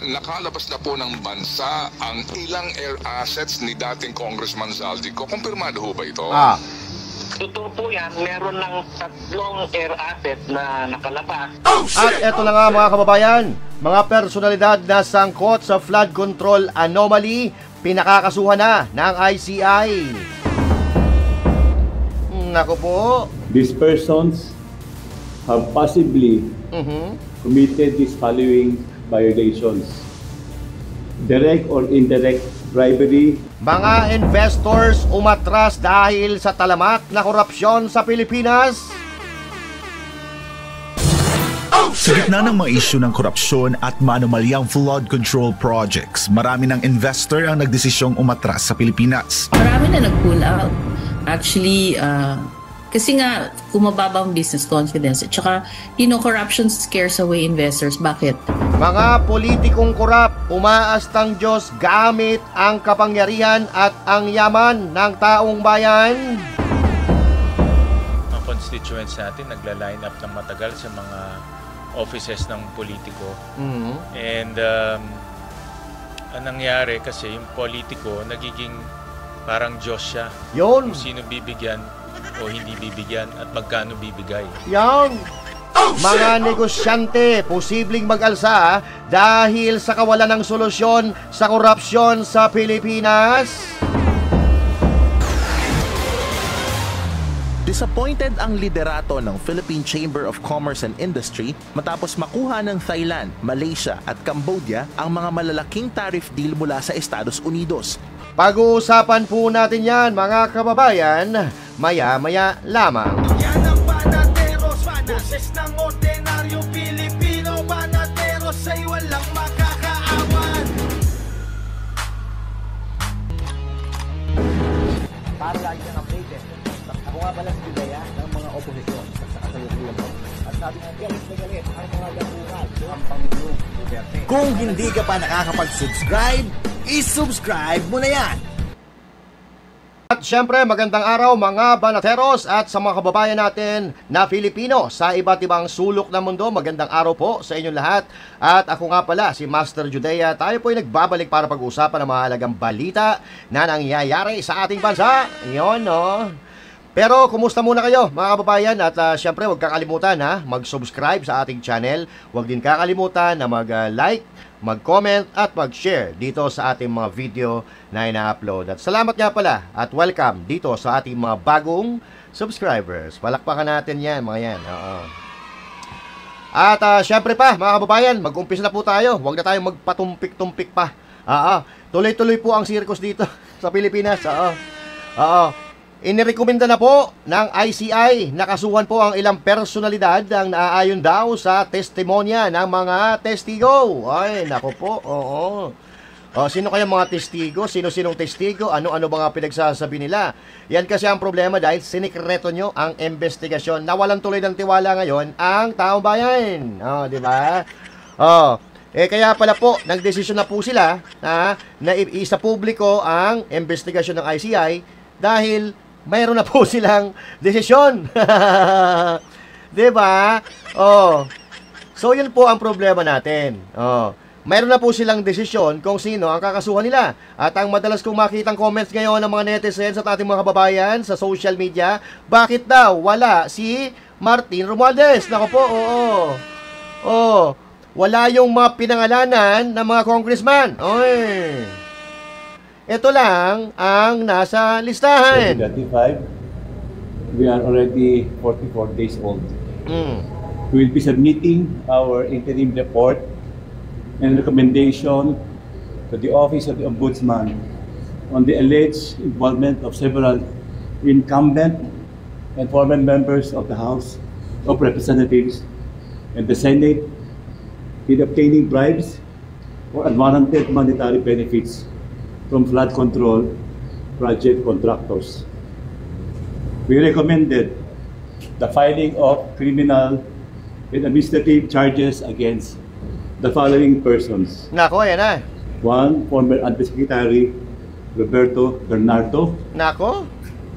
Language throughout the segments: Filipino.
nakalabas na po ng bansa ang ilang air assets ni dating Congressman Zaldico. Kumpirmado ho ba ito? Totoo po yan, meron ng 3 air asset na nakalabas. At eto na nga mga kababayan, mga personalidad na sangkot sa flood control anomaly, pinakakasuhan na ng ICI. Nako po. These persons have possibly committed these following violations: direct or indirect bribery. Mga investors umatras dahil sa talamak na korupsyon sa Pilipinas. Sa gitna ng mga isyu ng korupsyon at maanomalyang flood control projects, marami ng investor ang nagdesisyong umatras sa Pilipinas. Marami na nag-pull out. Actually, kasi nga kumababa ang business confidence at saka, corruption scares away investors. Bakit? Mga politikong korap, umaastang Diyos gamit ang kapangyarihan at ang yaman ng taong bayan. Mga constituents natin nagla-line up ng matagal sa mga offices ng politiko. And ang nangyari kasi yung politiko nagiging parang Diyos siya. Yun. Kung sino bibigyan o hindi bibigyan at magkano bibigay. Yan. Mga negosyante posibleng mag-alsa dahil sa kawalan ng solusyon sa korupsyon sa Pilipinas. Disappointed ang liderato ng Philippine Chamber of Commerce and Industry matapos makuha ng Thailand, Malaysia at Cambodia ang mga malalaking tariff deal mula sa Estados Unidos. Pag-uusapan po natin yan mga kababayan, maya-maya lamang. Yan ang Banateros, boses ng ordinaryong Pilipino. Banateros ay walang makakaawan. Para lagi kang updated. Ako nga pala si Bidaya ng mga oposisyon sa kasalukuyan mo. At sabi nga, galit na galit ang mga lapungan ng Pangulong Duterte. Kung hindi ka pa nakakapag-subscribe, i-subscribe mo na yan! At syempre magandang araw mga Banateros at sa mga kababayan natin na Filipino sa iba't ibang sulok ng mundo. Magandang araw po sa inyong lahat. At ako nga pala si Master Judea. Tayo po ay nagbabalik para pag-usapan ng mahalagang balita na nangyayari sa ating bansa. Yun, no? Pero kumusta muna kayo mga kababayan at syempre huwag kakalimutan mag-subscribe sa ating channel. Huwag din kakalimutan na mag-like, mag-comment at mag-share dito sa ating mga video na ina-upload. At salamat nga pala at welcome dito sa ating mga bagong subscribers. Palakpakan natin yan mga yan. At syempre pa mga kababayan, mag-umpisa na po tayo. Huwag na tayong magpatumpik-tumpik pa. Tuloy-tuloy po ang circus dito sa Pilipinas. Inirekomenda na po ng ICI na kasuhan po ang ilang personalidad ang naaayon daw sa testimonya ng mga testigo. Ay, nako po, sino kaya mga testigo? Sino-sinong testigo? Ano-ano ba nga pinagsasabi nila? Yan kasi ang problema dahil sinikreto nyo ang investigasyon. Nawalan tuloy ng tiwala ngayon ang taong bayan. Di ba? Kaya pala po, nagdesisyon na po sila na isa publiko ang investigasyon ng ICI dahil mayroon na po silang desisyon. Diba? So, yun po ang problema natin. Mayroon na po silang desisyon kung sino ang kakasuhan nila. At ang madalas kong makitang comments ngayon ng mga netizens at ating mga kababayan sa social media, bakit daw wala si Martin Romualdez? Nako po, wala yung mga pinangalanan ng mga congressman. Ito lang ang nasa listahan. 2025, we are already 44 days old. We will be submitting our interim report and recommendation to the Office of the Ombudsman on the alleged involvement of several incumbent and former members of the House of Representatives and the Senate in obtaining bribes or unwarranted monetary benefits from flood control project contractors. We recommended the filing of criminal and administrative charges against the following persons. Nako, yan na. 1. Former Undersecretary Roberto Bernardo. Nako.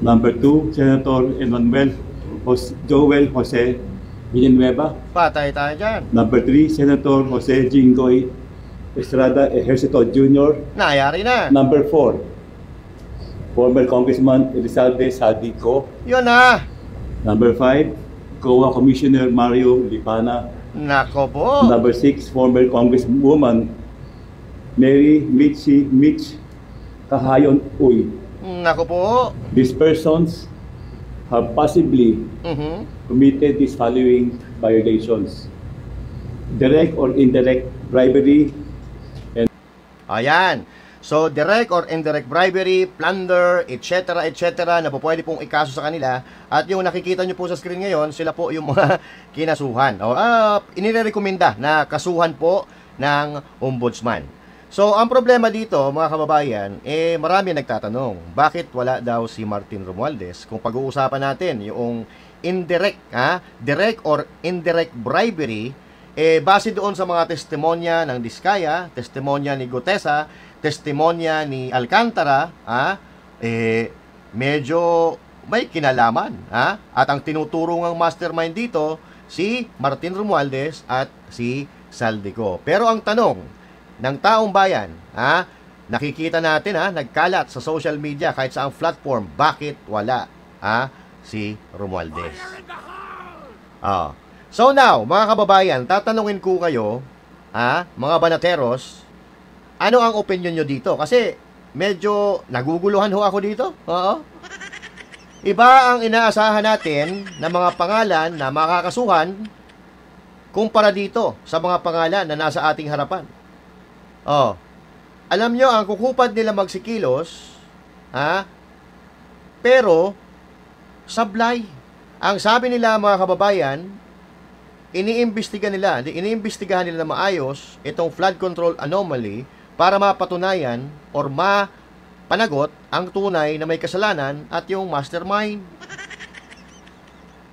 Number 2, Senator Joel Jose Villanueva. Patay tayo dyan. Number 3, Senator Jose Jinggoy Estrada Ejercito Jr. Nangyari na. Number 4, former Congressman Elizalde Saldico. Yun na. Number 5, COA Commissioner Mario Lipana. Nako po. Number 6, former Congresswoman Mary Mitch Kahayon Uy. Nako po. These persons have possibly committed these following violations: direct or indirect bribery. Ayan. So, direct or indirect bribery, plunder, etc., na po pwede pong ikaso sa kanila. At yung nakikita nyo po sa screen ngayon, sila po yung mga kinasuhan. O, inirekomenda na kasuhan po ng ombudsman. So, ang problema dito, mga kababayan, marami nagtatanong, bakit wala daw si Martin Romualdez? Kung pag-uusapan natin yung indirect, direct or indirect bribery, base doon sa mga testimonya ng Diskaya, testimonya ni Gutesa, testimonya ni Alcantara, medyo may kinalaman. At ang tinuturong mastermind dito, si Martin Romualdez at si Saldico. Pero ang tanong ng taong bayan, nakikita natin, nagkalat sa social media, kahit sa ang platform, bakit wala si Romualdez? So now, mga kababayan, tatanungin ko kayo, mga banateros, ano ang opinion nyo dito? Kasi medyo naguguluhan ho ako dito. Iba ang inaasahan natin na mga pangalan na makakasuhan kumpara dito sa mga pangalan na nasa ating harapan. Alam nyo, ang kukupad nila magsikilos, pero sablay. Ang sabi nila, mga kababayan, iniimbestigahan nila na maayos itong flood control anomaly para mapatunayan or mapanagot ang tunay na may kasalanan at yung mastermind.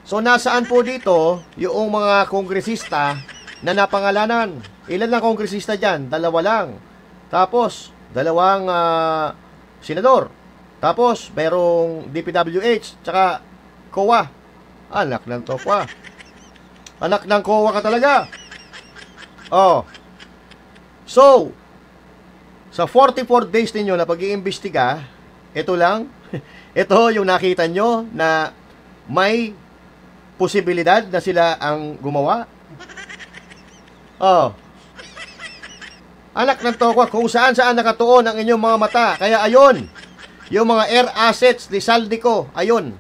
So, nasaan po dito yung mga kongresista na napangalanan? Ilan lang kongresista dyan? 2 lang. Tapos, 2 senador. Tapos, mayroong DPWH, tsaka COA. Anak ng COA. Anak ng COA ka talaga. So, sa 44 days ninyo na pag-iimbestiga, ito lang, ito yung nakita nyo na may posibilidad na sila ang gumawa. Anak ng COA, kung saan nakatuon ang inyong mga mata. Kaya ayon, yung mga air assets ni Saldico, ayon,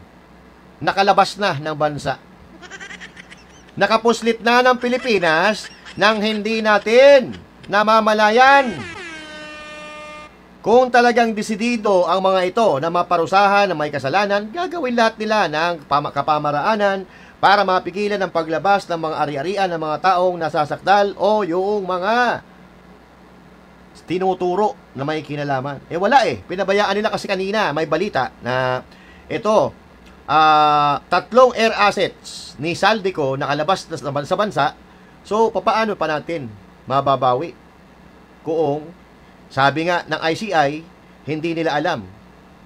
nakalabas na ng bansa. Nakapuslit na ng Pilipinas nang hindi natin namamalayan. Kung talagang desidido ang mga ito na maparusahan na may kasalanan, gagawin lahat nila ng kapamaraanan para mapigilan ang paglabas ng mga ari-arian ng mga taong nasasakdal o yung mga tinuturo na may kinalaman. Wala Pinabayaan nila kasi kanina, may balita na ito, 3 air assets ni Saldico nakalabas na sa bansa. So, papaano pa natin mababawi kung sabi nga ng ICI, hindi nila alam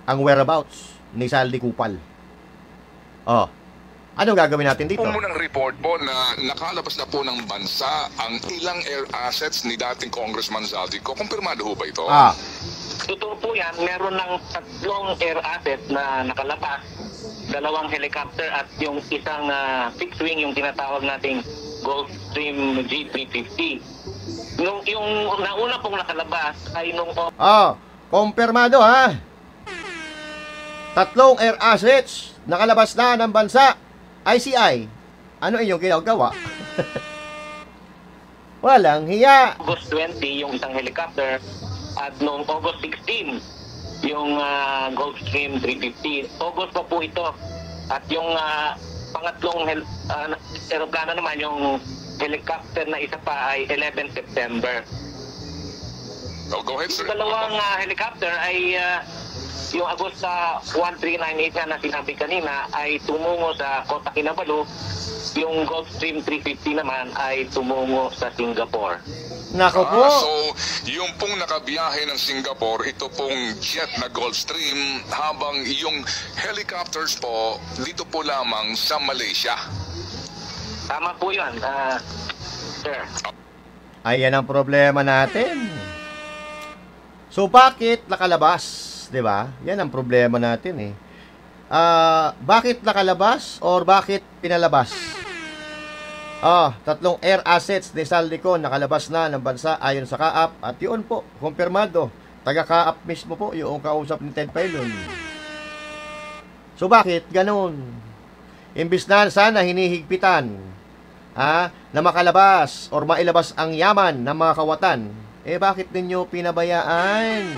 ang whereabouts ni Saldico Pal? Anong gagawin natin dito? Unang report po na nakalabas na po ng bansa ang ilang air assets ni dating Congressman Saldico. Kumpirmado ho ba ito? Totoo po yan. Meron ng 3 air assets na nakalabas. 2 helicopter at yung isang fixed wing, yung tinatawag nating Gulfstream G350. Yung nauna pong nakalabas ay nung... kumpirmado 3 air assets nakalabas na ng bansa. ICI, ano inyong ginagawa? Walang hiya. August 20, yung isang helicopter, at noong August 16, yung Gulfstream 350. August pa po ito. At yung pangatlong aeroplano naman, yung helicopter na isa pa ay 11 September. Go ahead, sir. 2 helicopter ay yung Agosta 1398 na sinabi kanina ay tumungo sa Kota Kinabalu. Yung Gulfstream 350 naman ay tumungo sa Singapore. Nako po. So, yung pong nakabiyahe ng Singapore, ito pong jet na Gulfstream, habang yung helicopters po, dito po lamang sa Malaysia. Tama po yun, sir. Ayan ang problema natin. So bakit nakalabas, 'di ba? Yan ang problema natin eh. Bakit nakalabas or bakit pinalabas? Tatlong air assets ni Saldico nakalabas na ng bansa ayon sa CAAP at yun po, kumpirmado. Taga CAAP mismo po yung kausap ni Ted Filon. So bakit ganun? Imbis na sana hinihigpitan na makalabas or mailabas ang yaman ng mga kawatan, bakit ninyo pinabayaan?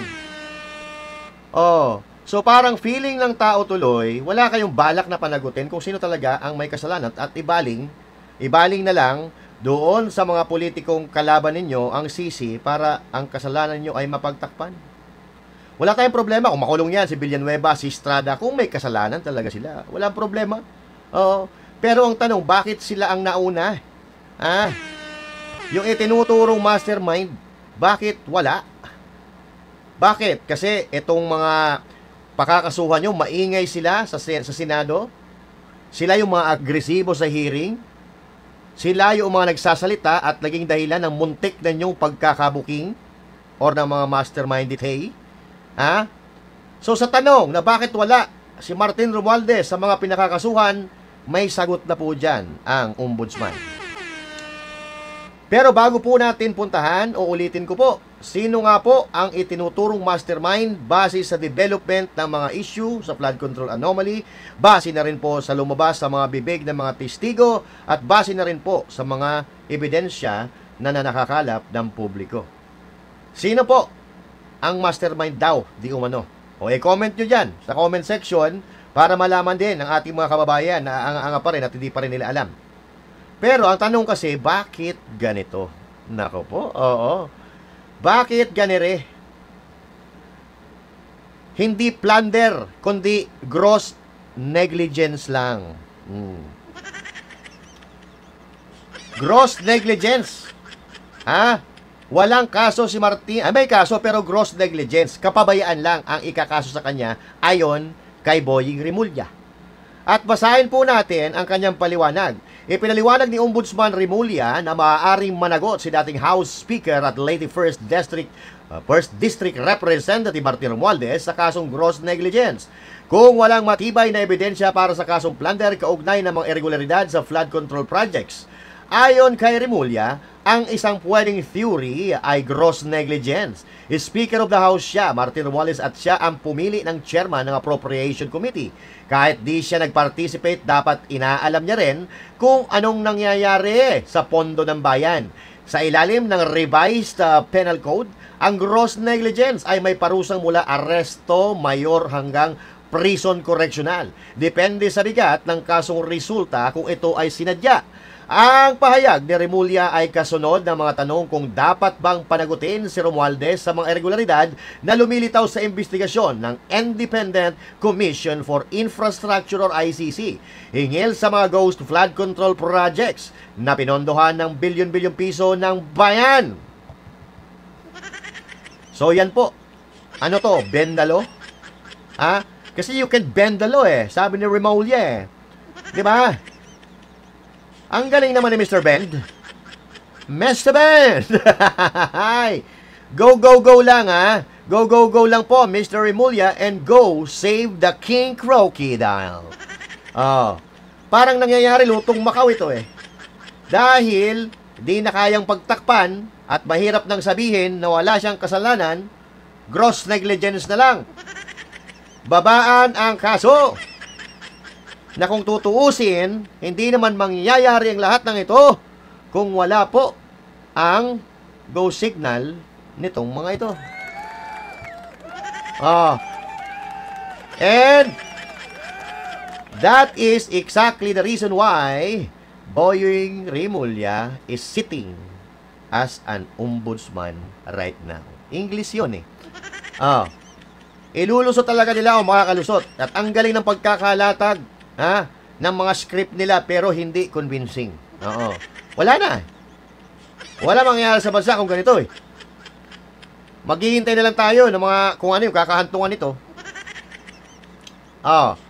So parang feeling ng tao tuloy, wala kayong balak na panagutin kung sino talaga ang may kasalanan at ibaling na lang doon sa mga politikong kalaban ninyo ang sisi para ang kasalanan nyo ay mapagtakpan. Wala tayong problema kung makulong yan si Villanueva, si Estrada, kung may kasalanan talaga sila. Walang problema. Pero ang tanong, bakit sila ang nauna? Yung itinuturong mastermind, bakit wala? Bakit? Kasi itong mga pakakasuhan nyo, maingay sila sa Senado. Sila yung mga agresibo sa hearing. Sila yung mga nagsasalita at naging dahilan ng muntik na nyong pagkakabuking or ng mga masterminded So sa tanong na bakit wala si Martin Romualdez sa mga pinakakasuhan, may sagot na po dyan ang ombudsman. Pero bago po natin puntahan, uulitin ko po, sino nga po ang itinuturong mastermind base sa development ng mga issue sa flood control anomaly, base na rin po sa lumabas sa mga bibig ng mga testigo, at base na rin po sa mga ebidensya na nakakalap ng publiko. Sino po ang mastermind daw, di umano? O comment nyo dyan sa comment section para malaman din ng ating mga kababayan na anga pa rin at hindi pa rin nila alam. Pero ang tanong kasi, bakit ganito? Nako po, bakit ganire? Hindi plunder, kundi gross negligence lang. Gross negligence. Walang kaso si Martin. May kaso pero gross negligence. Kapabayaan lang ang ikakaso sa kanya ayon kay Boying Rimulya. At basahin po natin ang kanyang paliwanag. Ipinaliwanag ni Ombudsman Rimulya na maaaring managot si dating House Speaker at Leyte 1st District Representative Martin Romualdez sa kasong gross negligence. Kung walang matibay na ebidensya para sa kasong plunder kaugnay ng mga irregularidad sa flood control projects. Ayon kay Rimulya, ang isang pwedeng theory ay gross negligence. Speaker of the House siya, Martin Romualdez, at siya ang pumili ng chairman ng Appropriation Committee. Kahit di siya nag-participate, dapat inaalam niya rin kung anong nangyayari sa pondo ng bayan. Sa ilalim ng revised penal code, ang gross negligence ay may parusang mula aresto mayor hanggang prison correctional. Depende sa bigat ng kasong resulta kung ito ay sinadya. Ang pahayag ni Rimulya ay kasunod ng mga tanong kung dapat bang panagutin si Romualdez sa mga irregularidad na lumilitaw sa investigasyon ng Independent Commission for Infrastructure or ICC hingil sa mga ghost flood control projects na pinondohan ng bilyon-bilyong piso ng bayan. So yan po. Ano to? Bendalo? Kasi you can bend the law sabi ni Rimulya Di ba? Ang galing naman ni Mr. Bend. Mr. Bend! Go, go, go lang Go, go, go lang po, Mr. Rimulya, and go save the King Crocodile. Parang nangyayari lutong Macau ito Dahil di na kayang pagtakpan at mahirap nang sabihin na wala siyang kasalanan, gross negligence na lang. Babaan ang kaso. Na kung tutuusin, hindi naman mangyayari ang lahat ng ito kung wala po ang go signal nitong mga ito. And that is exactly the reason why Boying Rimulya is sitting as an ombudsman right now. English yun Ilulusot talaga nila o makakalusot. At ang galing ng pagkakalatag ng mga script nila pero hindi convincing. Wala na. Wala mangyayari sa bansa kung ganito Maghihintay na lang tayo ng mga kung ano yung kakahantungan nito.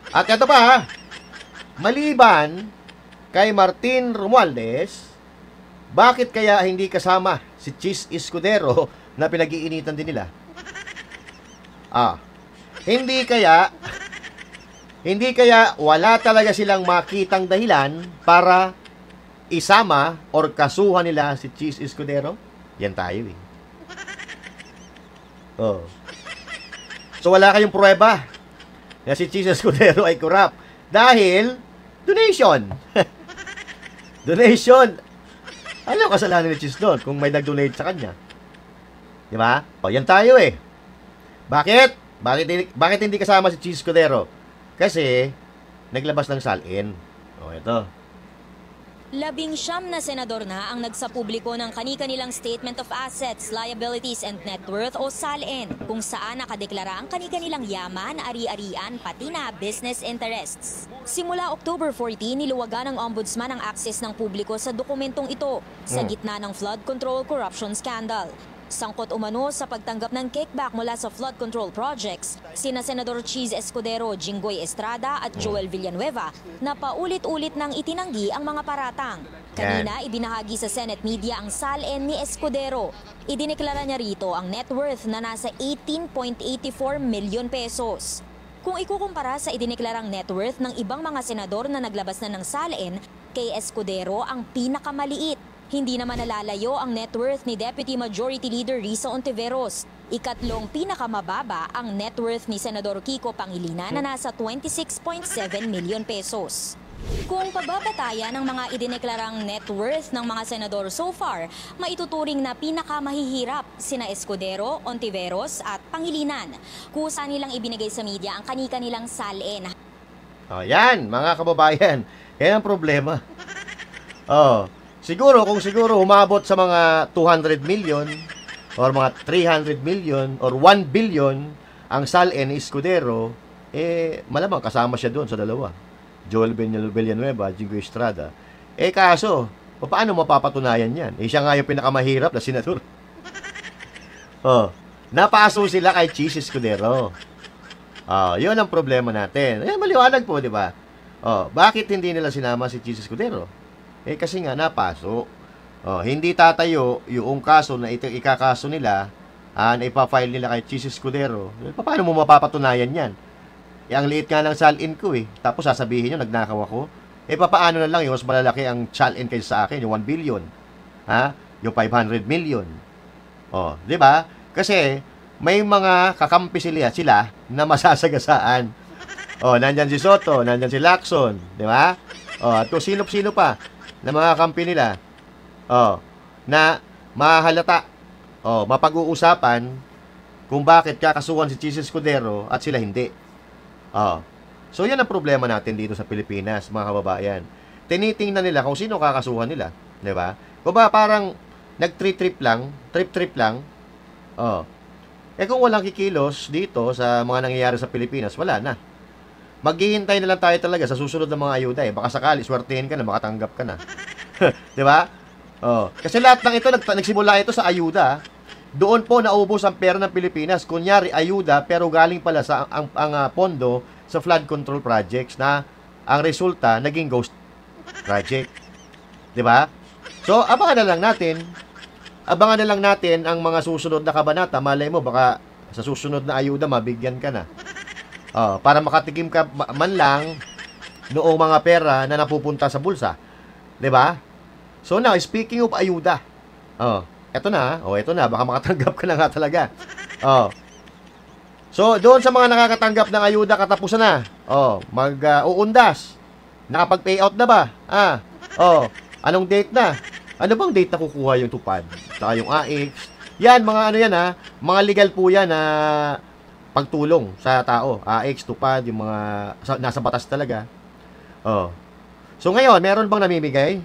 At ito pa maliban kay Martin Romualdez, bakit kaya hindi kasama si Cheese Escudero na pinag-iinitan din nila? Hindi kaya wala talaga silang makitang dahilan para isama or kasuhan nila si Cheese Escudero? Yan tayo eh. So wala kayong pruweba na si Cheese Escudero ay corrupt dahil donation. Donation. Ano kasalanan ni Cheese doon kung may nag-donate sa kanya? Di ba? Yan tayo eh. Bakit hindi kasama si Cheese Escudero? Kasi naglabas ng salin. Ito. 19 na senador na ang nagsapubliko ng kani-kanilang Statement of Assets, Liabilities and Net Worth o SALN, kung saan nakadeklara ang kani-kanilang yaman, ari-arian, pati na business interests. Simula October 14, niluwagan ng Ombudsman ang access ng publiko sa dokumentong ito sa gitna ng flood control corruption scandal. Sangkot umano sa pagtanggap ng kickback mula sa flood control projects, sina Senador Cheese Escudero, Jinggoy Estrada at Joel Villanueva na paulit-ulit nang itinanggi ang mga paratang. Kanina, ibinahagi sa Senate media ang SALN ni Escudero. Idineklara niya rito ang net worth na nasa 18.84 milyon pesos. Kung ikukumpara sa idineklarang net worth ng ibang mga senador na naglabas na ng SALN, kay Escudero ang pinakamaliit. Hindi naman nalalayo ang net worth ni Deputy Majority Leader Risa Ontiveros. Ikatlong pinakamababa ang net worth ni Senador Kiko Pangilinan na nasa 26.7 milyon pesos. Kung pagbabatayan ng mga idineklarang net worth ng mga senador so far, maituturing na pinakamahihirap sina Escudero, Ontiveros at Pangilinan. Kusa nilang ibinigay sa media ang kani-kanilang SALN. Yan, mga kababayan. Yan ang problema. Siguro umabot sa mga 200 million or mga 300 million or 1 billion ang SALN ni Escudero, malamang kasama siya doon sa dalawa. Joel Villanueva, Jinggoy Estrada. Kaso, paano mapapatunayan yan? Siya nga yung pinakamahirap na senador. Napaso sila kay Cheese Escudero. Yun ang problema natin. Maliwanag po, di ba? Bakit hindi nila sinama si Cheese Escudero? Kasi nga napaso. Hindi tatayo yung kaso na ikakaso nila na ipafile nila kay Cheese Escudero. Paano mo mapapatunayan yan? Ang liit nga ng SALN ko Tapos sasabihin nyo, nagnakaw ako. Papaano na lang yung mas malalaki ang SALN kaysa sa akin, yung 1 billion. Yung 500 million. Di ba? Kasi may mga kakampi sila na masasagasaan. Nandyan si Soto, nandyan si Lacson. Di ba? At kung sino-sino pa na mga kampi nila na mahalata mapag-uusapan kung bakit kakasuhan si Cheese Escudero at sila hindi. So yan ang problema natin dito sa Pilipinas, mga kababayan. Tinitingnan nila kung sino kakasuhan nila, di ba? Kung ba parang nag-trip lang. Kung walang kikilos dito sa mga nangyayari sa Pilipinas, wala na. Maghihintay na lang tayo talaga sa susunod na mga ayuda Baka sakali, swertehin ka na, makatanggap ka na. Di ba? Kasi lahat ng ito, nagsimula ito sa ayuda. Doon po naubos ang pera ng Pilipinas. Kunyari, ayuda, pero galing pala sa ang pondo sa flood control projects na ang resulta, naging ghost project. Di ba? So, abangan na lang natin ang mga susunod na kabanata. Malay mo, baka sa susunod na ayuda, mabigyan ka na. Para makatikim ka man lang noong mga pera na napupunta sa bulsa. 'Di ba? So now, speaking of ayuda. Eto na, baka makatanggap ka na nga talaga. So doon sa mga nakakatanggap ng ayuda, katapusan na. Mag-uundas. Nakapag-payout na ba? Anong date na? Ano bang date na kukuha yung tupad? Saka yung AX. Yan, mga ano yan mga legal po yan na pagtulong sa tao. AX, tupad, yung mga nasa batas talaga. So ngayon, meron bang namimigay?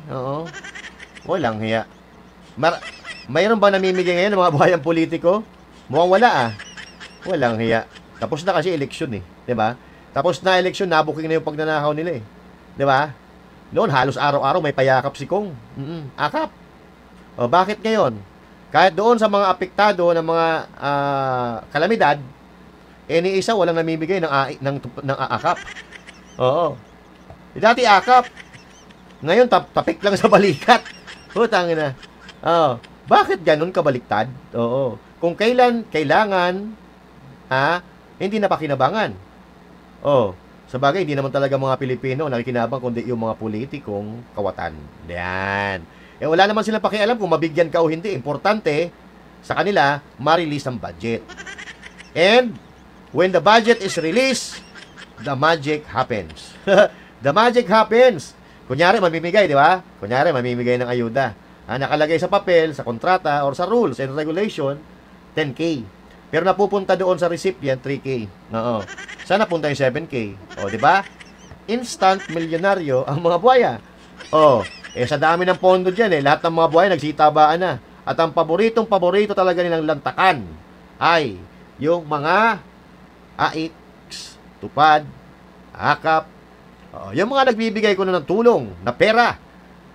Walang hiya. Mayroon bang namimigay ngayon ng mga buhayang politiko? Mukhang wala Walang hiya. Tapos na kasi eleksyon 'di ba? Tapos na eleksyon, nabuking na yung pagnanakaw nila 'di ba? Noon halos araw-araw may payakap si Kong. Akap. Bakit ngayon? Kahit doon sa mga apektado ng mga kalamidad, ni isa walang namimigay ng akap. Dati akap. Ngayon tapik lang sa balikat. Putang ina. Bakit ganun kabaliktad? Oo. Kung kailan kailangan, hindi na pakinabangan. Oh, sabagay, hindi naman talaga mga Pilipino nakikinabang kundi yung mga politikong kawatan. Yan. Wala naman silang pakialam kung mabigyan ka o hindi. Importante, sa kanila, ma-release ang budget. And, when the budget is released, the magic happens. The magic happens. Kunyari, mamimigay, di ba? Kunyari, mamimigay ng ayuda. Nakalagay sa papel, sa kontrata, or sa rules and regulation, 10K. Pero napupunta doon sa recipient, 3K. Oo. Saan napunta yung 7K? O, di ba? Instant milyonaryo ang mga buhaya. O, sa dami ng pondo dyan, lahat ng mga buhaya nagsitabaan na. At ang paborito talaga nilang lantakan ay yung mga AIX, tupad, akap, yung mga nagbibigay ko ng tulong na pera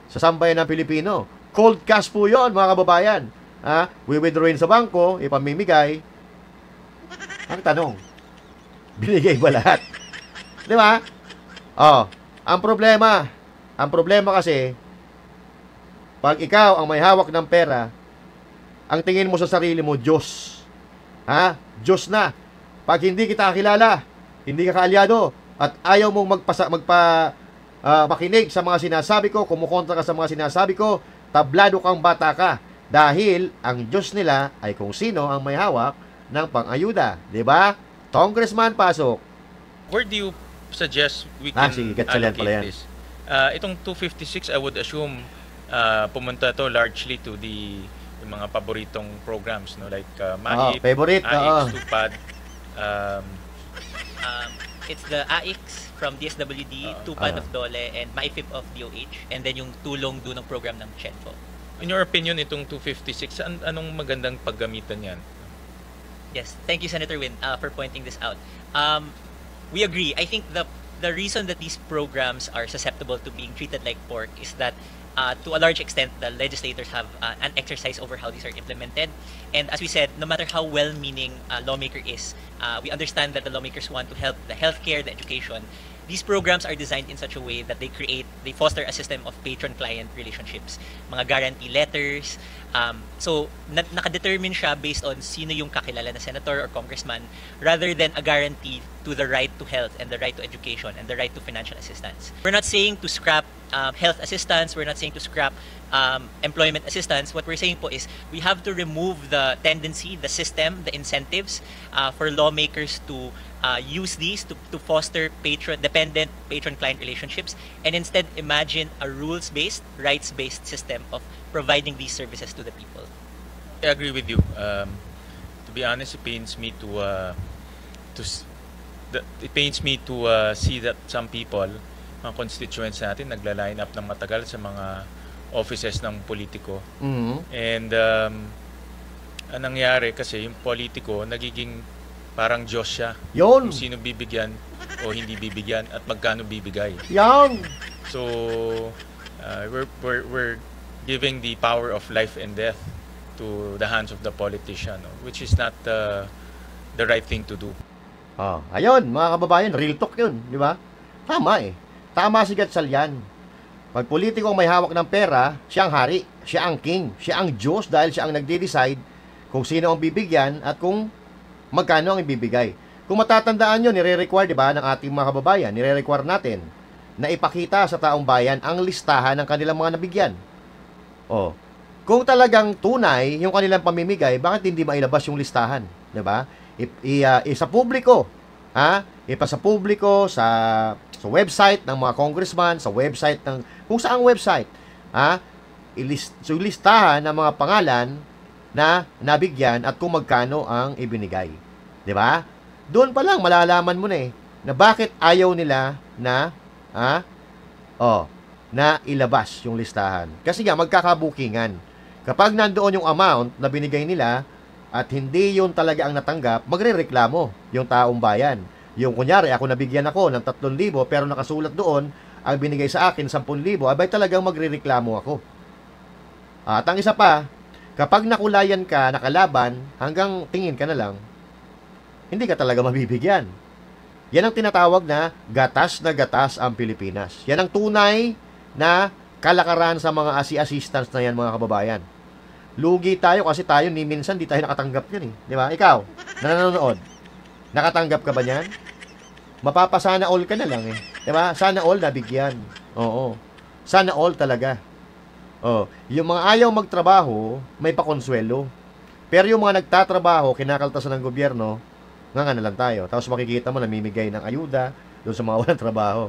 sa sambayan ng Pilipino. Cold cash po yun, mga kababayan. Withdrawin sa bangko, ipamimigay. Ang tanong, binigay ba lahat? Di ba? Ang problema kasi, pag ikaw ang may hawak ng pera, ang tingin mo sa sarili mo, Diyos. Diyos na. Pag hindi kita kakilala, hindi ka kaalyado, at ayaw mong makinig sa mga sinasabi ko, kumukontra ka sa mga sinasabi ko, tablado kang bata ka. Dahil ang Diyos nila ay kung sino ang may hawak ng pang-ayuda. Diba? Congressman, pasok. Where do you suggest we can allocate this? Itong 256, I would assume pumunta to largely to yung mga paboritong programs, no? Like MAIP, AIX, Tupad. It's the AIX from DSWD, Tupad of DOLE, and MAIFIP of DOH, and then yung tulong doon ng program ng CHENFO. In your opinion, itong 256, anong magandang paggamitan yan? Yes, thank you, Senator Win, for pointing this out. We agree. I think the reason that these programs are susceptible to being treated like pork is that to a large extent, the legislators have an exercise over how these are implemented. And as we said, no matter how well-meaning a lawmaker is, we understand that the lawmakers want to help the healthcare, the education. These programs are designed in such a way that they foster a system of patron-client relationships, mga guarantee letters. So, nakadetermine siya based on sino yung kakilala na senator or congressman rather than a guarantee to the right to health and the right to education and the right to financial assistance. We're not saying to scrap health assistance, we're not saying to scrap employment assistance. What we're saying po is we have to remove the tendency, the system, the incentives for lawmakers to use these to foster dependent patron-client relationships and instead imagine a rules-based, rights-based system of providing these services to the people. I agree with you. To be honest, it pains me to see that some people, mga constituents natin, nagla-line up ng matagal sa mga offices ng politiko. And ang nangyari kasi, yung politiko, nagiging parang Diyos siya. Yun. Kung sino bibigyan o hindi bibigyan at magkano bibigay. Yan. So, we're giving the power of life and death to the hands of the politician, which is not the right thing to do. Ayun, mga kababayan, real talk yun, di ba? Tama Tama si Gatchalian. Pag politiko ang may hawak ng pera, siya ang hari, siya ang king, siya ang Diyos dahil siya ang nagde-decide kung sino ang bibigyan at kung magkano ang ibibigay. Kung matatandaan nyo, nire-require, di ba, ng ating mga kababayan, nire-require natin na ipakita sa taong bayan ang listahan ng kanilang mga nabigyan. Kung talagang tunay yung kanilang pamimigay, bakit hindi mailabas yung listahan? Di ba? Sa publiko, ipasa publiko sa website ng mga congressman, sa website ng kung saang website, listahan ng mga pangalan na nabigyan at kung magkano ang ibinigay. 'Di ba? Doon pa lang malalaman mo na bakit ayaw nila na na ilabas yung listahan. Kasi nga magkakabukingan. Kapag nandoon yung amount na binigay nila at hindi yun talaga ang natanggap, magrereklamo yung taong bayan. Yung kunyari, ako nabigyan ako ng 3,000 pero nakasulat doon, ang binigay sa akin 10,000, abay talagang magrereklamo ako. At ang isa pa, kapag nakulayan ka, nakalaban, hanggang tingin ka na lang, hindi ka talaga mabibigyan. Yan ang tinatawag na gatas ang Pilipinas. Yan ang tunay na kalakaran sa mga assistants na yan, mga kababayan. Lugi tayo kasi tayo ni minsan di tayo nakatanggap yan eh. Di ba? Ikaw, na nanonood, nakatanggap ka ba niyan? Mapapasana all ka na lang eh. Di ba? Sana all nabigyan. Oo. Sana all talaga. Oh, yung mga ayaw magtrabaho, may pakonsuelo. Pero yung mga nagtatrabaho, kinakaltasan ng gobyerno, nga na lang tayo. Tapos makikita mo namimigay ng ayuda doon sa mga walang trabaho.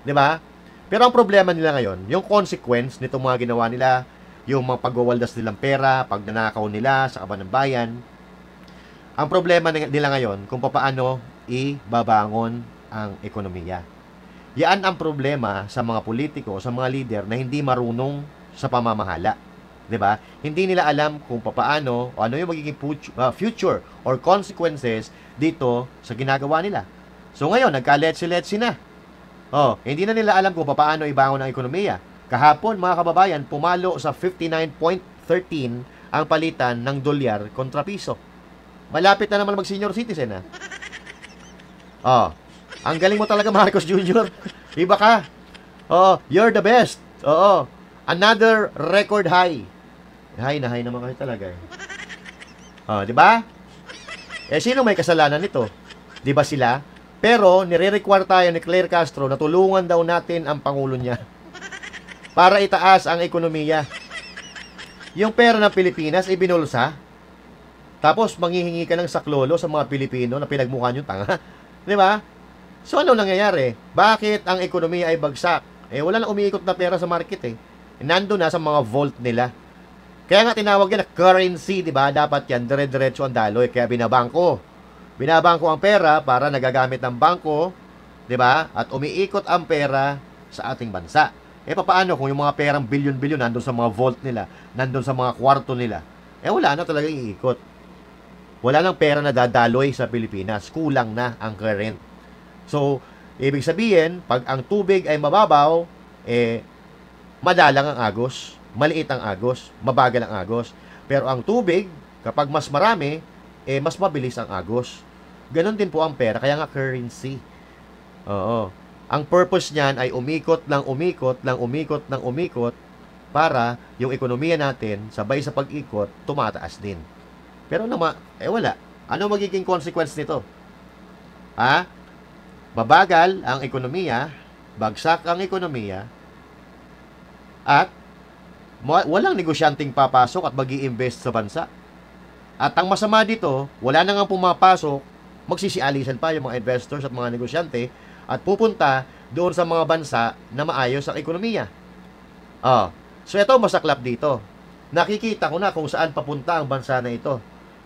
Di ba? Pero ang problema nila ngayon, yung consequence nitong mga ginawa nila, yung mga pagwawaldas nilang pera, pagnanakaw nila sa kaban ng bayan. Ang problema nila ngayon, kung paano ibabangon ang ekonomiya. Yan ang problema sa mga politiko, sa mga leader na hindi marunong sa pamamahala. 'Di ba? Hindi nila alam kung paano o ano yung magiging future or consequences dito sa ginagawa nila. So ngayon, nagka-letsi-letsi na. Hindi na nila alam kung paano ibangon ang ekonomiya. Kahapon, mga kababayan, pumalo sa 59.13 ang palitan ng dolyar kontra piso. Malapit na naman mag-senior citizen, ha? Ang galing mo talaga, Marcos Jr. Iba ka. You're the best. Another record high. High naman kayo talaga. Di ba? Sino may kasalanan nito? Di ba sila? Pero, nire-require tayo ni Claire Castro na tulungan daw natin ang pangulo niya para itaas ang ekonomiya. Yung pera ng Pilipinas, ibinulsa. Tapos, manghihingi ka ng saklolo sa mga Pilipino na pinagmukha nyo tanga. Di ba? So, ano nangyayari? Bakit ang ekonomiya ay bagsak? Wala na umiikot na pera sa market Nando na sa mga vault nila. Kaya nga tinawag yan na currency, di ba? Dapat yan, dire-diretso ang daloy. Kaya binabangko ang pera para nagagamit ng bangko, di ba? At umiikot ang pera sa ating bansa. Paano kung yung mga perang bilyon-bilyon nandun sa mga vault nila, nandun sa mga kwarto nila? Wala na talaga iikot. Wala nang pera na dadaloy sa Pilipinas. Kulang na ang current. So, ibig sabihin, pag ang tubig ay mababaw, madalang ang agos, maliit ang agos, mabagal ang agos. Pero ang tubig, kapag mas marami, mas mabilis ang agos. Ganon din po ang pera, kaya nga currency. Ang purpose niyan ay umikot para yung ekonomiya natin, sabay sa pag-ikot, tumataas din. Pero wala. Ano magiging consequence nito? Babagal ang ekonomiya, bagsak ang ekonomiya, at walang negosyanteng papasok at mag-i-invest sa bansa. At ang masama dito, wala na nga pumapasok, magsisialisan pa yung mga investors at mga negosyante at pupunta doon sa mga bansa na maayos ang ekonomiya. So ito masaklap dito. Nakikita ko na kung saan papunta ang bansa na ito.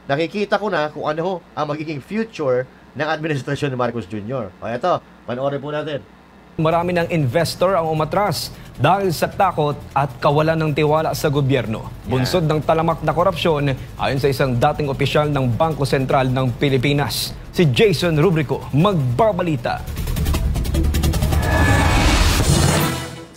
Nakikita ko na kung ano ang magiging future ng administrasyon ni Marcos Jr. Ito, panoorin po natin. Marami ng investor ang umatras dahil sa takot at kawalan ng tiwala sa gobyerno. Bunsod ng talamak na korupsyon ayon sa isang dating opisyal ng Bangko Sentral ng Pilipinas. Si Jason Rubrico, magbabalita.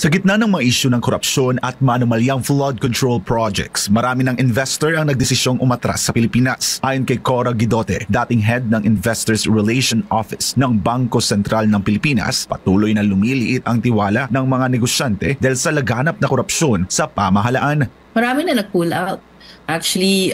Sa gitna ng mga isyu ng korupsyon at manumalyang flood control projects, marami ng investor ang nagdesisyong umatras sa Pilipinas. Ayon kay Cora Guidote, dating head ng Investors Relation Office ng Bangko Sentral ng Pilipinas, patuloy na lumiliit ang tiwala ng mga negosyante dahil sa laganap na korupsyon sa pamahalaan. Marami na nag-pull out. Actually,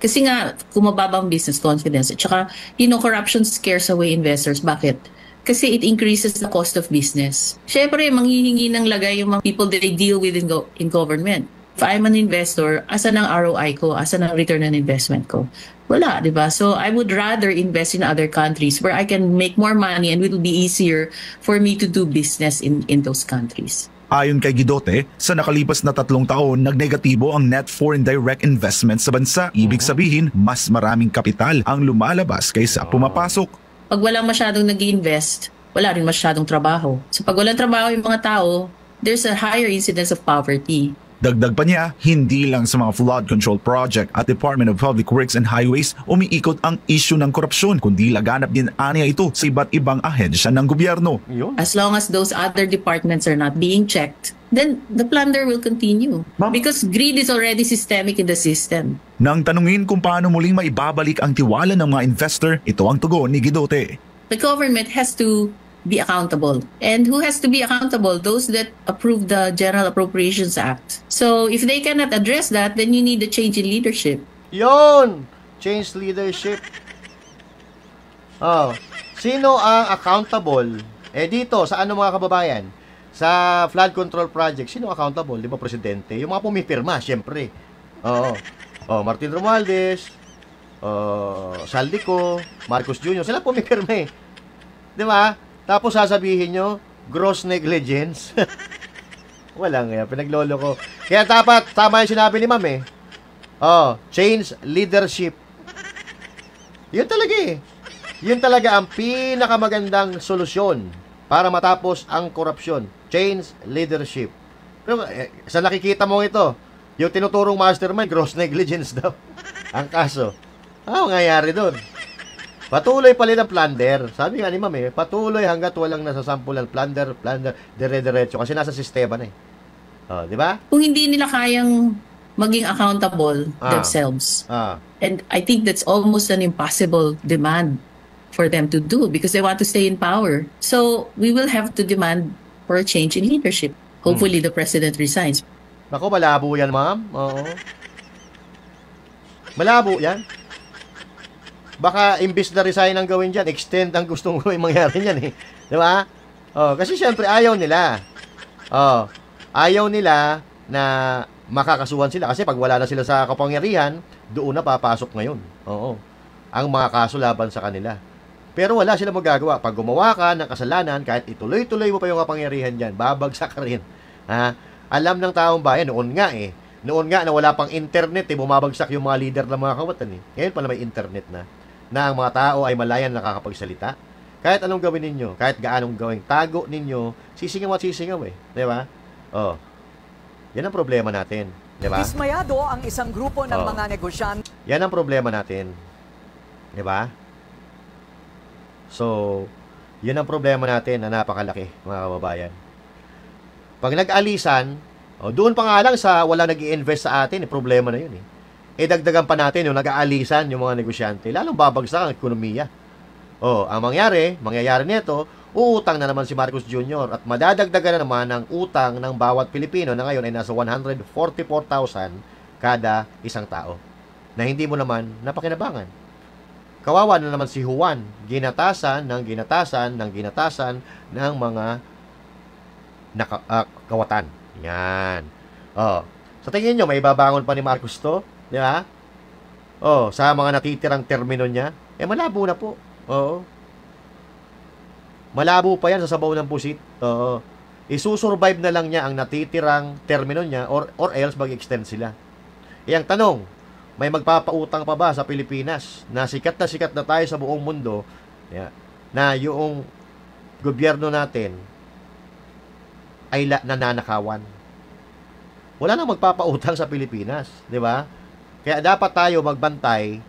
kasi nga kumababa ang business confidence. At saka, corruption scares away investors. Bakit? Kasi it increases the cost of business. Siyempre, manghihingi ng lagay yung mga people that they deal with in government. If I'm an investor, asan ang ROI ko? Asan ang return on investment ko? Wala, di ba? So, I would rather invest in other countries where I can make more money and it will be easier for me to do business in those countries. Ayon kay Guidote, sa nakalipas na 3 taon, nagnegatibo ang net foreign direct investment sa bansa. Ibig sabihin, mas maraming kapital ang lumalabas kaysa pumapasok. Pag walang masyadong nag-invest, wala rin masyadong trabaho. So pag walang trabaho yung mga tao, there's a higher incidence of poverty. Dagdag pa niya, hindi lang sa mga flood control project at Department of Public Works and Highways umiikot ang issue ng korupsyon, kundi laganap din aniya ito sa iba't ibang ahensya ng gobyerno. As long as those other departments are not being checked, then the plunder will continue. Because greed is already systemic in the system. Nang tanungin kung paano muling maibabalik ang tiwala ng mga investor, ito ang tugon ni Guidote. The government has to be accountable. And who has to be accountable? Those that approve the General Appropriations Act. So if they cannot address that, then you need a change in leadership. Yon! Change leadership. Oh, sino ang accountable? Dito, sa ano mga kababayan? Sa flood control project, sino accountable? Di ba, presidente? Yung mga pumipirma, syempre. Oo. Martin Romualdez, Saldico, Marcos Jr., sila pumipirma eh. Di ba? Tapos sasabihin nyo, gross negligence. Walang yan, pinaglolo ko. Kaya dapat, tama yung sinabi ni ma'am eh. Change leadership. Yun talaga eh. Yun talaga ang pinakamagandang solusyon para matapos ang korupsyon. Change leadership. Pero sa nakikita mo ito, yung tinuturong mastermind, gross negligence daw. Ang kaso. Mangyayari doon. Patuloy pa rin ang plunder. Sabi nga ni ma'am eh, patuloy hanggat walang nasasampulan. Plunder, dire-diretso. Kasi nasa sistema na eh. Di ba? Kung hindi nila kayang maging accountable themselves. And I think that's almost an impossible demand for them to do because they want to stay in power. So, we will have to demand for a change in leadership. Hopefully, the president resigns. Naku, malabo yan, ma'am. Oo. Malabo yan. Baka imbis na resign ang gawin dyan, extend ang gustong gawin mangyari niyan eh. Di ba? Kasi syempre ayaw nila. Ayaw nila na makakasuhan sila. Kasi pag wala na sila sa kapangyarihan, doon na papasok ngayon. Ang mga kaso laban sa kanila. Pero wala sila magagawa. Pag gumawa ka ng kasalanan, kahit ituloy-tuloy mo pa yung kapangyarihan dyan, babagsak ka rin. Alam ng taong bayan, noon nga na wala pang internet, bumabagsak yung mga leader ng mga kawatan eh. Ngayon pala may internet na ang mga tao ay malayan nakakapagsalita. Kahit anong gawin ninyo, kahit gaanong gawing tago ninyo, sisingaw at sisingaw eh. Di ba? Yan ang problema natin. Di ba? Dismayado ang isang grupo ng mga negosyante. Yan ang problema natin. Di ba? So, yun ang problema natin na napakalaki, mga kababayan. Pag nag-alisan, doon pa nga lang sa wala nag-i-invest sa atin, problema na yun eh. Dagdagan pa natin yung nag-aalisan yung mga negosyante, lalong babagsak ang ekonomiya. Ang mangyayari nito, uutang na naman si Marcos Jr. at madadagdagan na naman ang utang ng bawat Pilipino na ngayon ay nasa 144,000 kada isang tao na hindi mo naman napakinabangan. Kawawa na naman si Juan, ginatasan ng mga kawatan. Yan. Sa tingin nyo, may babangon pa ni Marcos to? Di ba? Sa mga natitirang termino niya, malabo na po. Malabo pa yan sa sabaw ng pusit. Isusurvive na lang niya ang natitirang termino niya or else mag-extend sila. Ang tanong, may magpapautang pa ba sa Pilipinas na sikat na tayo sa buong mundo na yung gobyerno natin ay nananakawan? Wala nang magpapautang sa Pilipinas, di ba? Kaya dapat tayo magbantay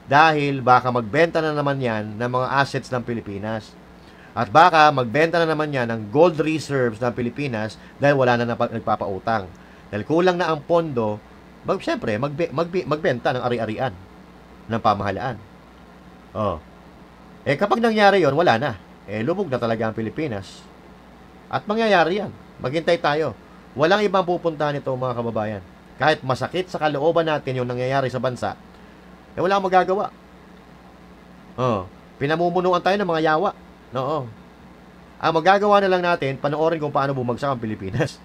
dahil baka magbenta na naman yan ng mga assets ng Pilipinas. At baka magbenta na naman yan ng gold reserves ng Pilipinas dahil wala na nagpapautang. Dahil kulang na ang pondo, siyempre, magbenta ng ari-arian ng pamahalaan. Kapag nangyari yon, wala na. Lubog na talaga ang Pilipinas. At mangyayari yan. Maghintay tayo. Walang ibang pupuntahan ito, mga kababayan. Kahit masakit sa kalooban natin yung nangyayari sa bansa, wala akong magagawa. Pinamumunuan tayo ng mga yawa. Ang magagawa na lang natin, panoorin kung paano bumagsak ang Pilipinas.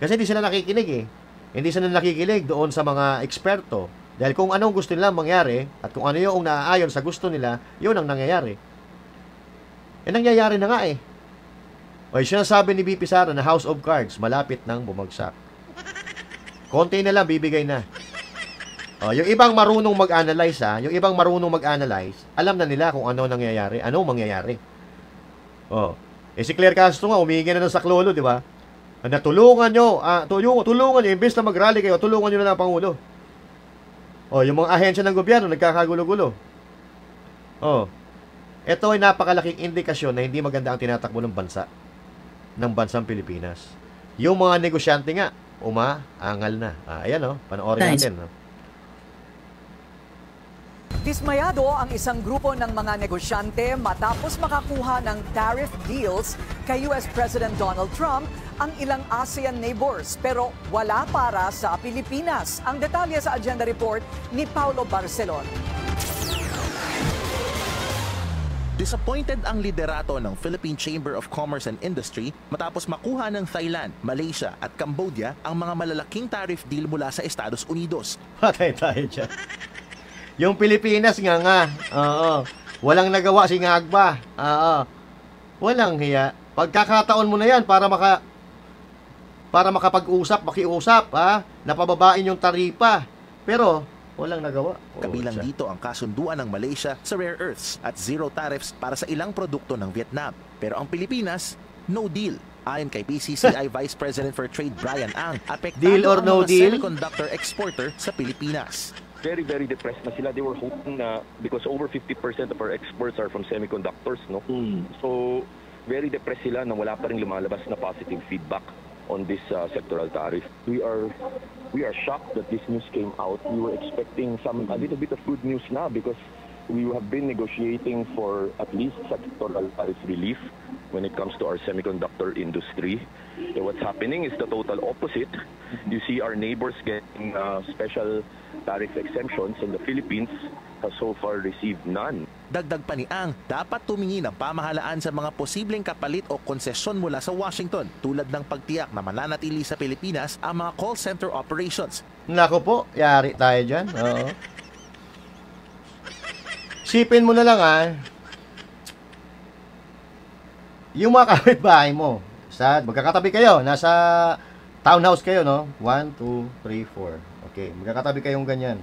Kasi hindi sila nakikinig eh. Hindi sila nakikinig doon sa mga eksperto. Dahil kung anong gusto nila mangyari, at kung ano yung naaayon sa gusto nila, yun ang nangyayari. Nangyayari na nga eh. Sinasabi ni BP Sara na House of Cards, malapit nang bumagsak. Konti na lang, bibigay na. Yung ibang marunong mag-analyze, alam na nila kung ano nangyayari, ano mangyayari. Si Claire Castro nga, humingi na ng saklolo, di ba? Na tulungan nyo, imbes na mag-rally kayo, tulungan nyo na ng Pangulo. Yung mga ahensya ng gobyerno, nagkakagulo-gulo. Ito ay napakalaking indikasyon na hindi maganda ang tinatakbo ng bansa, ng bansang Pilipinas. Yung mga negosyante nga, umaangal na. Ayan panoorin natin. Dismayado ang isang grupo ng mga negosyante matapos makakuha ng tariff deals kay US President Donald Trump ang ilang ASEAN neighbors pero wala para sa Pilipinas. Ang detalye sa agenda report ni Paulo Barcelon. Disappointed ang liderato ng Philippine Chamber of Commerce and Industry matapos makuha ng Thailand, Malaysia at Cambodia ang mga malalaking tariff deal mula sa Estados Unidos. Patay tayo dyan. Yung Pilipinas nga. Oo. Walang nagawa si Ngagba. Oo. Walang hiya. Pagkakataon mo na yan para makapag-usap, makiusap, ha? Napababain yung taripa. Pero walang nagawa. Kabilang dito ang kasunduan ng Malaysia sa rare earths at zero tariffs para sa ilang produkto ng Vietnam. Pero ang Pilipinas, no deal. Ayon kay PCCI Vice President for Trade Brian Ang, apektado deal or ang no mga deal? semiconductor exporter sa Pilipinas. Very depressed na sila. They were hoping na because over 50% of our exports are from semiconductors, no? So very depressed sila na wala pa ring lumalabas na positive feedback on this sectoral tariff. We are shocked that this news came out. We were expecting a little bit of good news now because we have been negotiating for at least sectoral tariff relief when it comes to our semiconductor industry. So what's happening is the total opposite. You see our neighbors getting special tariff exemptions, and the Philippines has so far received none. Dagdag pa ni Ang, dapat tumingin ang pamahalaan sa mga posibleng kapalit o konsesyon mula sa Washington tulad ng pagtiyak na mananatili sa Pilipinas ang mga call center operations. Nako po, yari tayo dyan. Oo. Sipin mo na lang yung mga kapitbahay mo. Magkakatabi kayo, nasa townhouse kayo, no? 1, 2, 3, 4. Okay, magkakatabi kayong ganyan.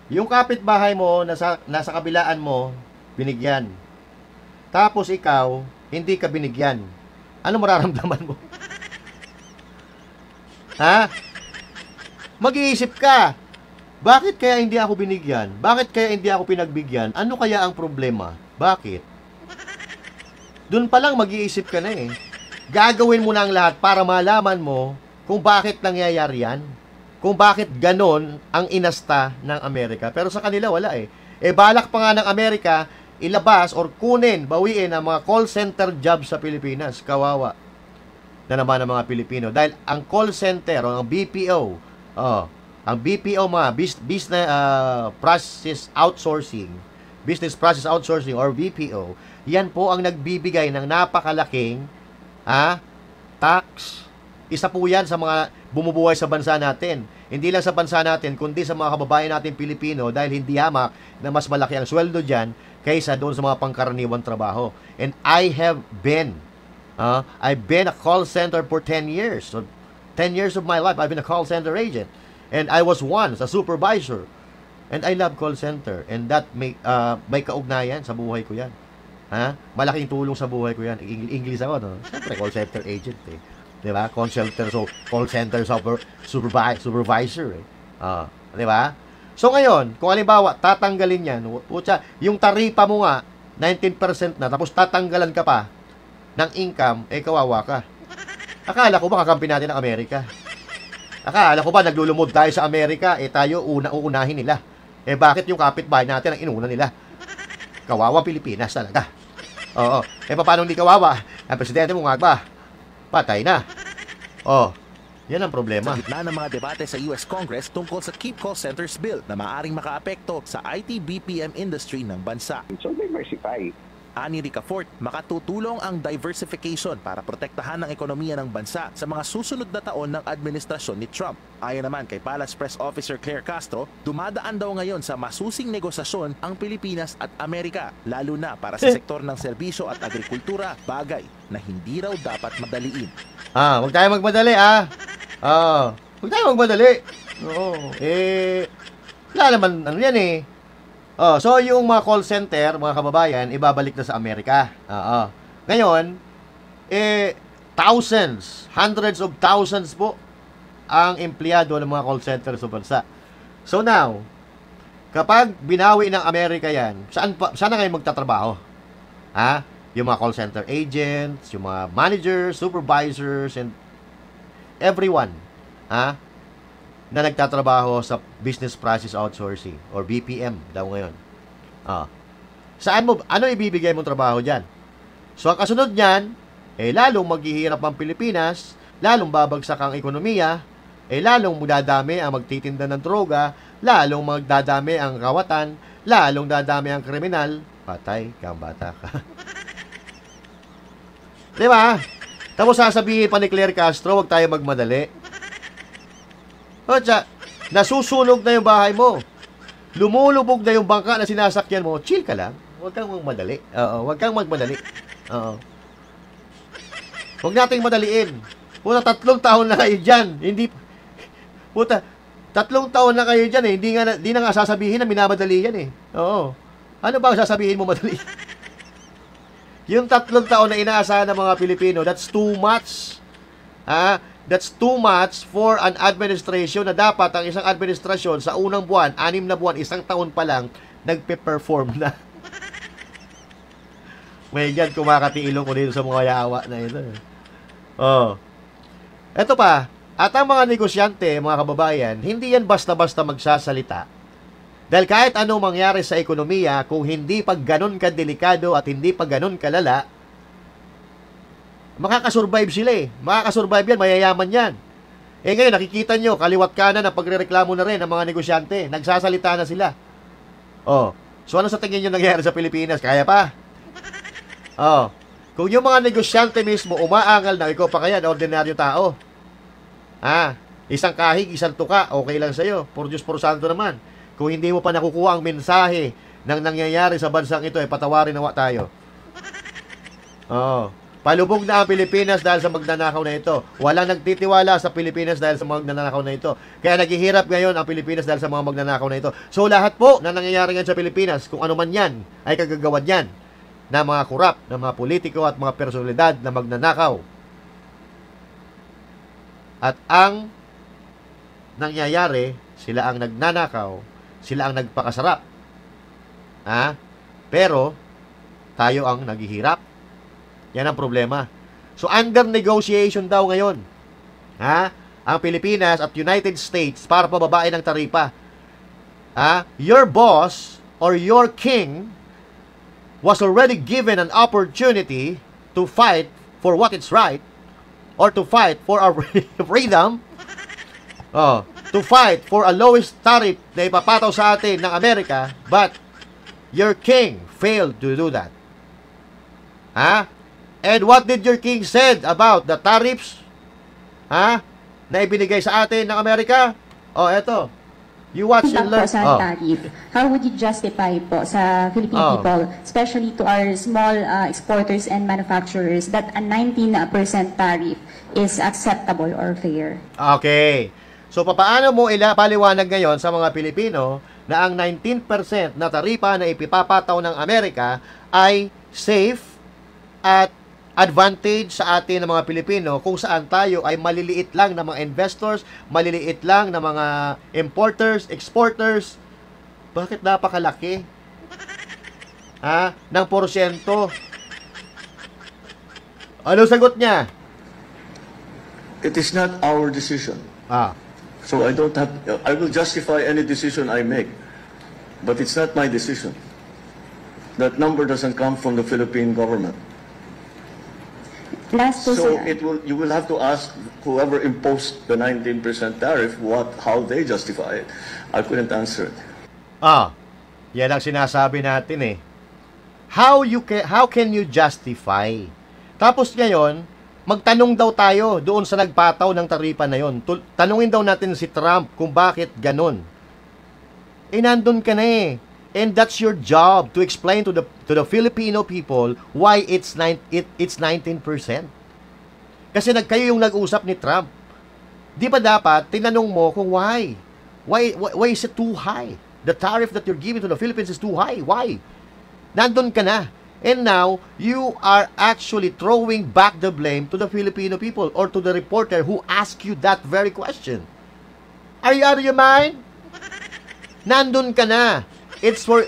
Yung kapitbahay mo, nasa kabilaan mo, binigyan. Tapos ikaw, hindi ka binigyan. Ano mararamdaman mo? Ha? Mag-iisip ka. Bakit kaya hindi ako binigyan? Bakit kaya hindi ako pinagbigyan? Ano kaya ang problema? Bakit? Doon pa lang mag-iisip ka na eh. Gagawin mo na ang lahat para malaman mo kung bakit nangyayari yan. Kung bakit ganon ang inasta ng Amerika. Pero sa kanila wala eh. Balak pa nga ng Amerika ilabas or kunin, bawiin ang mga call center jobs sa Pilipinas. Kawawa na naman ng mga Pilipino. Dahil ang call center o ang BPO, ang BPO mga business process outsourcing or BPO, yan po ang nagbibigay ng napakalaking tax. Isa po yan sa mga bumubuhay sa bansa natin. Hindi lang sa bansa natin, kundi sa mga kababayan natin Pilipino dahil hindi hamak na mas malaki ang sweldo dyan kaysa doon sa mga pangkaraniwang trabaho. And I've been a call center for 10 years. So, 10 years of my life, I've been a call center agent. And I was once a supervisor. And I love call center. And that may kaugnayan sa buhay ko yan. Malaking tulong sa buhay ko yan. English ako, no? Siyempre, call center agent eh. Diba? Call center supervisor eh. Diba? So ngayon, kung halimbawa, tatanggalin yan, yung taripa mo nga, 19% na, tapos tatanggalan ka pa ng income, kawawa ka. Akala ko ba kakampi natin ang Amerika? Akala ko ba naglulumod tayo sa Amerika, tayo uunahin nila. Bakit yung kapitbahay natin ang inuna nila? Kawawa Pilipinas talaga. Oo. Paano hindi kawawa? Ang presidente mo nga ba? Patay na. Yan ang problema. Sa gitna ng mga debate sa US Congress tungkol sa Keep Call Centers Bill na maaaring makaapekto sa IT BPM industry ng bansa. So diversify. Ani Ricafort, makatutulong ang diversification para protektahan ang ekonomiya ng bansa sa mga susunod na taon ng administrasyon ni Trump. Ayon naman kay Palace Press Officer Claire Castro, dumadaan daw ngayon sa masusing negosasyon ang Pilipinas at Amerika, lalo na para sa sektor ng serbisyo at agrikultura, bagay na hindi raw dapat madaliin. Huwag tayo magmadali huwag tayo magmadali. Wala naman, yan eh. So yung mga call center, mga kababayan, ibabalik na sa Amerika. Ngayon, thousands, hundreds of thousands po ang empleyado ng mga call center sa bansa. So now, kapag binawi ng Amerika yan, saan na kayo magtatrabaho? Yung mga call center agents, yung mga managers, supervisors, and everyone. na nagtatrabaho sa Business Process Outsourcing or BPM daw ngayon. Ano ibibigay mong trabaho dyan? So, ang kasunod niyan, lalong maghihirap ang Pilipinas, lalong babagsak ang ekonomiya, lalong dadami ang magtitinda ng droga, lalong magdadami ang kawatan, lalong dadami ang kriminal, patay kang bata ka. Diba? Tapos sasabihin pa ni Claire Castro, huwag tayo magmadali. Nasusunog na yung bahay mo. Lumulubog na yung bangka na sinasakyan mo, chill ka lang. Huwag kang magmadali. Huwag kang magmadali. Huwag nating madaliin. Puta, 3 taon na kayo dyan. Puta, 3 taon na kayo dyan eh. Hindi na nga sasabihin na minamadali yan eh. Oo. Ano ba ang sasabihin mo madali? Yung 3 taon na inaasahan ng mga Pilipino, that's too much. That's too much for an administration na dapat ang isang administrasyon sa unang buwan, 6 na buwan, 1 taon pa lang, nagpe-perform na. May yan, kumakatiilong ko dito sa mga yawa na ito. Ito pa, at ang mga negosyante, mga kababayan, hindi yan basta-basta magsasalita. Dahil kahit anong mangyari sa ekonomiya, kung hindi pa ganun kadelikado at hindi pa ganun kalala, makakasurvive sila eh. Makakasurvive yan, mayayaman yan. Ngayon, nakikita nyo, kaliwat kanan na pagrereklamo na rin ng mga negosyante. Nagsasalita na sila. So ano sa tingin nyo nangyari sa Pilipinas? Kaya pa? Kung yung mga negosyante mismo umaangal na ikaw pa kaya na ordinaryo tao. Isang kahig, isang tuka, okay lang sa'yo. Por Diyos, por Santo naman. Kung hindi mo pa nakukuha ang mensahe ng nangyayari sa bansang ito, patawarin nawa tayo. Palubog na ang Pilipinas dahil sa magnanakaw na ito. Walang nagtitiwala sa Pilipinas dahil sa magnanakaw na ito. Kaya naghihirap ngayon ang Pilipinas dahil sa mga magnanakaw na ito. So lahat po na nangyayari ngayon sa Pilipinas, kung ano man yan, ay kagagawan yan na mga kurap, na mga politiko at mga personalidad na magnanakaw. At ang nangyayari, sila ang nagnanakaw, sila ang nagpakasarap. Pero tayo ang naghihirap. Yan ang problema. So under negotiation daw ngayon, ang Pilipinas at United States para pababain ng taripa. Your boss or your king was already given an opportunity to fight for what is right, or to fight for our freedom, to fight for a lowest tariff na ipapataw sa atin ng Amerika, but your king failed to do that. And what did your king said about the tariffs na ibinigay sa atin ng Amerika? Eto. You watch and learn. Sa tariff, how would you justify po sa Filipino people, especially to our small exporters and manufacturers, that a 19% tariff is acceptable or fair? Okay. So, paano mo paliwanag ngayon sa mga Pilipino na ang 19% na taripa na ipipapataw ng Amerika ay safe at advantage sa atin ng mga Pilipino kung saan tayo ay maliliit lang na mga investors, maliliit lang na mga importers, exporters. Bakit napakalaki? Ng porsyento. Ano sagot niya? It is not our decision. So I will justify any decision I make. But it's not my decision. That number doesn't come from the Philippine government. So you will have to ask whoever imposed the 19% tariff how they justify it. I couldn't answer it. Yan ang sinasabi natin eh. How can you justify? Tapos ngayon, magtanong daw tayo doon sa nagpataw ng taripa na yon. Tanungin daw natin si Trump kung bakit ganun. Nandun ka na eh. And that's your job to explain to the Filipino people why it's 19%. Kasi kayo yung nag-usap ni Trump. Di ba dapat tinanong mo kung why? Why is it too high? The tariff that you're giving to the Philippines is too high. Why? Nandun ka na. And now, you are actually throwing back the blame to the Filipino people or to the reporter who asked you that very question. Are you out of your mind? Nandun ka na. It's for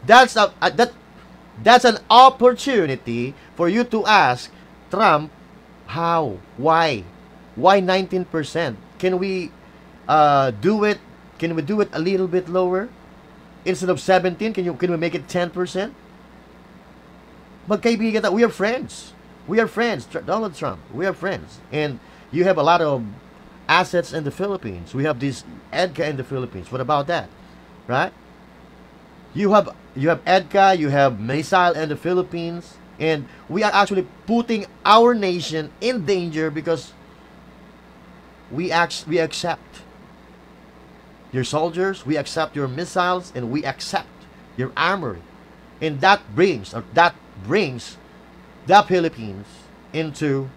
that's an opportunity for you to ask Trump how, why. Why 19%? Can we do it? Can we do it a little bit lower? Instead of 17, can we make it 10%? Magkaibigan tayo. We are friends. We are friends. Donald Trump, we are friends. And you have a lot of assets in the Philippines. We have this EDCA in the Philippines. What about that? Right? You have EDCA, you have missile in the Philippines, and we are actually putting our nation in danger because we accept your soldiers, we accept your missiles, and we accept your armory. And that brings the Philippines into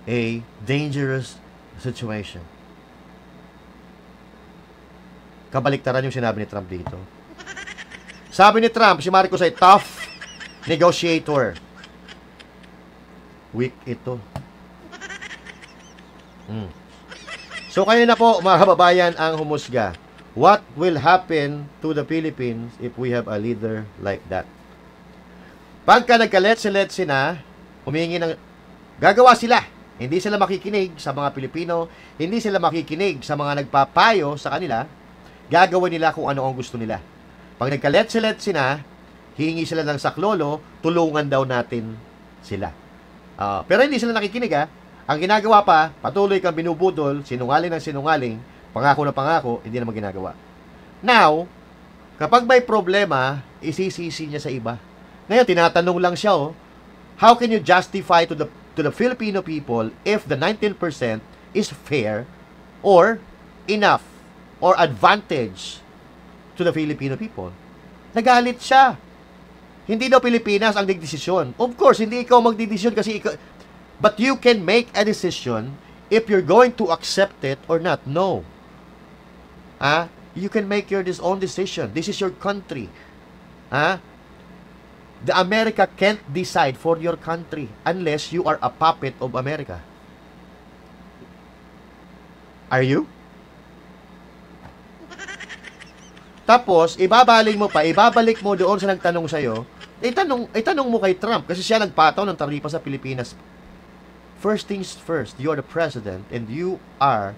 a dangerous situation. Kabaliktaran yung sinabi ni Trump dito. Sabi ni Trump, si Marcos ay tough negotiator. Weak ito. So kayo na po, mga kababayan, ang humusga. What will happen to the Philippines if we have a leader like that? Pagka nagka-let's-let's na, humingi ng gagawa sila. Hindi sila makikinig sa mga Pilipino, hindi sila makikinig sa mga nagpapayo sa kanila, gagawin nila kung ano ang gusto nila. Pag nagka-let's na, hihingi sila ng saklolo, tulungan daw natin sila. Pero hindi sila nakikinig ha. Ang ginagawa pa, patuloy kang binubudol, sinungaling ng sinungaling, pangako na pangako, hindi naman ginagawa. Now, kapag may problema, isisisi niya sa iba. Ngayon, tinatanong lang siya, how can you justify to the Filipino people if the 19% is fair or enough or advantage to the Filipino people? Nagalit siya. Hindi daw Pilipinas ang nagdesisyon. Of course, hindi ikaw magdedesisyon kasi ikaw, but you can make a decision if you're going to accept it or not. No. You can make your own decision. This is your country. The America can't decide for your country unless you are a puppet of America. Are you? Tapos, ibabalik mo doon sa nagtanong sa'yo, itanong mo kay Trump kasi siya nagpataw ng taripa sa Pilipinas. First things first, you are the president and you are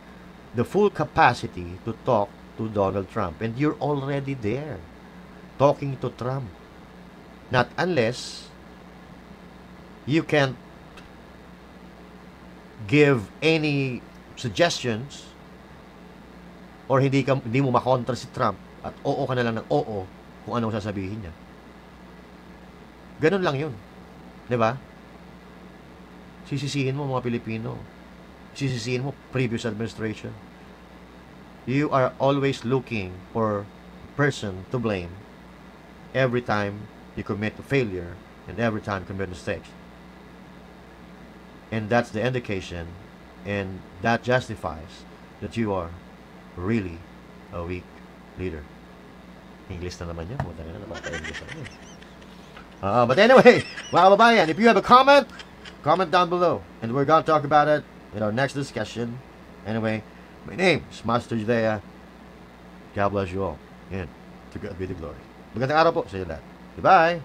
the full capacity to talk to Donald Trump. And you're already there talking to Trump. Not unless you can't give any suggestions or hindi mo makontra si Trump at oo ka na lang ng oo kung anong sasabihin niya. Ganun lang yun. Diba? Sisisihin mo mga Pilipino. Sisisihin mo previous administration. You are always looking for a person to blame every time you commit a failure and every time you commit mistakes. And that's the indication and that justifies that you are really a weak leader. English na naman yan. English na naman. But anyway, mga kababayan, if you have a comment down below and we're going to talk about it in our next discussion. Anyway, my name is Master Judea. God bless you all. And to God be the glory. Magandang araw po sa inyo lahat. Goodbye!